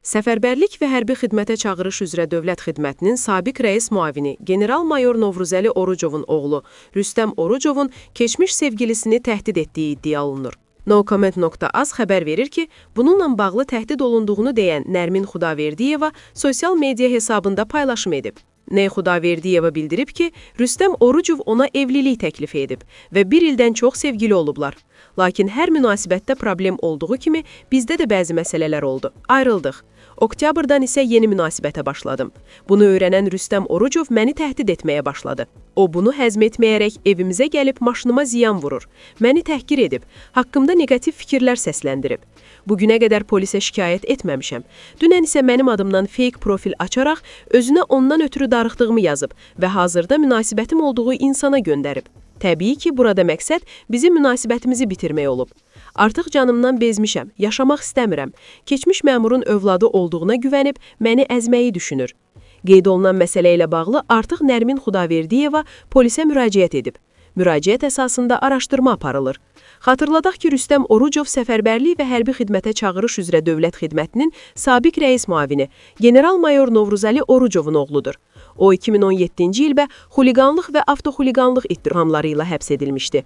Səfərbərlik və hərbi xidmətə çağırış üzrə Dövlət Xidmətinin sabiq rəis müavini general-mayor Novruzəli Orucovun oğlu Rüstəm Orucovun keçmiş sevgilisini təhdid etdiyi iddia olunur. NoComment.az xəbər verir ki, bununla bağlı təhdid olunduğunu deyən Nərmin Xudaverdiyeva sosial media hesabında paylaşım edib. Xudaverdiyeva bildirib ki, Rüstəm Orucov ona evlilik təklif edib və bir ildən çox sevgili olublar. Lakin hər münasibətdə problem olduğu kimi bizdə də bəzi məsələlər oldu. Ayrıldıq. Oktyabrdan isə yeni münasibətə başladım. Bunu öyrənən Rüstəm Orucov məni təhdid etməyə başladı. O bunu həzm etməyərək evimizə gəlib maşınıma ziyan vurur. Məni təhqir edib, haqqımda negativ fikirlər səsləndirib. Bugünə qədər polisə şikayət etməmişəm. Dünən isə mənim adımdan fake profil açaraq özünə ondan ötürü darıxdığımı yazıb və hazırda münasibətim olduğu insana göndərib. Təbii ki, burada məqsəd bizim münasibətimizi bitirmək olub. Artıq canımdan bezmişəm, yaşamaq istəmirəm. Keçmiş məmurun övladı olduğuna güvənib məni əzməyi düşünür. Qeyd olunan məsələ ilə bağlı artıq Nərmin Xudaverdiyeva polisə müraciət edib. Müraciət əsasında araşdırma aparılır. Xatırladaq ki, Rüstəm Orucov Səfərbərlik və hərbi xidmətə çağırış üzrə Dövlət Xidmətinin sabiq rəis müavini general-mayor Novruzəli Orucovun oğludur. O, 2017-ci ildə xuliqanlıq və avtoxuliqanlıq ittihamları ilə həbs edilmişdi.